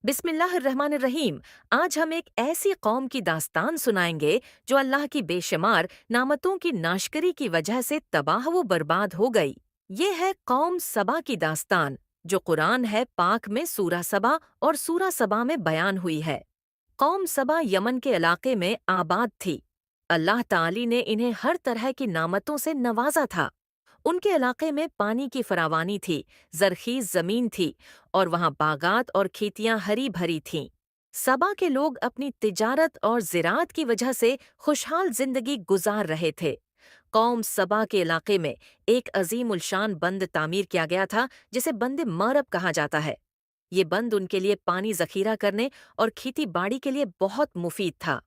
बिस्मिल्लाहिर्रहमानिर्रहीम। आज हम एक ऐसी कौम की दास्तान सुनाएंगे जो अल्लाह की बेशुमार नामतों की नाशकरी की वजह से तबाह व बर्बाद हो गई। ये है कौम सबा की दास्तान, जो कुरान है पाक में सूरा सबा और सूरा सबा में बयान हुई है। कौम सबा यमन के इलाके में आबाद थी। अल्लाह ताली ने इन्हें हर तरह की नामतों से नवाजा था। उनके इलाके में पानी की फरावानी थी, जरखीज जमीन थी और वहाँ बागात और खेतियाँ हरी भरी थीं। सबा के लोग अपनी तिजारत और ज़राअत की वजह से खुशहाल जिंदगी गुजार रहे थे। कौम सबा के इलाके में एक अजीम उलशान बंद तामीर किया गया था, जिसे बंद मरब कहा जाता है। ये बंद उनके लिए पानी जखीरा करने और खेती बाड़ी के लिए बहुत मुफीद था।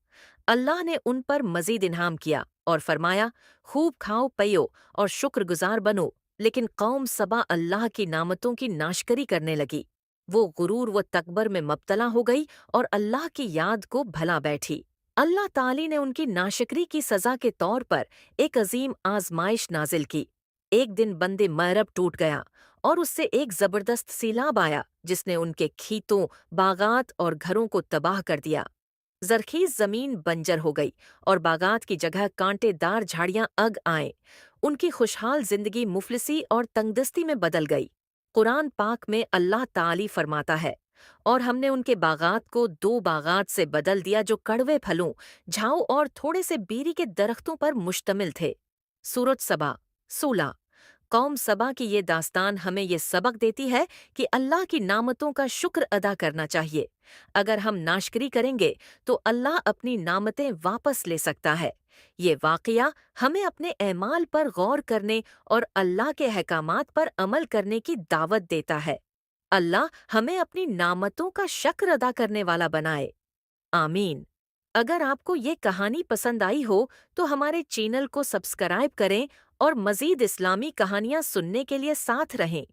अल्लाह ने उन पर मजीद इनाम किया और फरमाया, खूब खाओ पियो और शुक्रगुजार बनो। लेकिन कौम सबा अल्लाह की नामतों की नाशकरी करने लगी। वो गुरूर व तकबर में मुब्तला हो गई और अल्लाह की याद को भला बैठी। अल्लाह ताली ने उनकी नाशकरी की सज़ा के तौर पर एक अजीम आजमाइश नाजिल की। एक दिन बंदे मरब टूट गया और उससे एक जबरदस्त सीलाब आया, जिसने उनके खीतों, बागात और घरों को तबाह कर दिया। जरखीज जमीन बंजर हो गई और बागात की जगह कांटेदार झाड़ियां अग आए। उनकी खुशहाल जिंदगी मुफलिसी और तंगदस्ती में बदल गई। कुरान पाक में अल्लाह ताली फरमाता है, और हमने उनके बागात को दो बागात से बदल दिया जो कड़वे फलों, झाऊ और थोड़े से बीरी के दरख्तों पर मुश्तमिल थे। सूरत सबा 16। कौम सबा की ये दास्तान हमें ये सबक देती है कि अल्लाह की नामतों का शुक्र अदा करना चाहिए। अगर हम नाशकरी करेंगे तो अल्लाह अपनी नामतें वापस ले सकता है। ये वाक़या हमें अपने एमाल पर गौर करने और अल्लाह के अहकामात पर अमल करने की दावत देता है। अल्लाह हमें अपनी नामतों का शुक्र अदा करने वाला बनाए। आमीन। अगर आपको ये कहानी पसंद आई हो तो हमारे चैनल को सब्सक्राइब करें और मज़ीद इस्लामी कहानियाँ सुनने के लिए साथ रहें।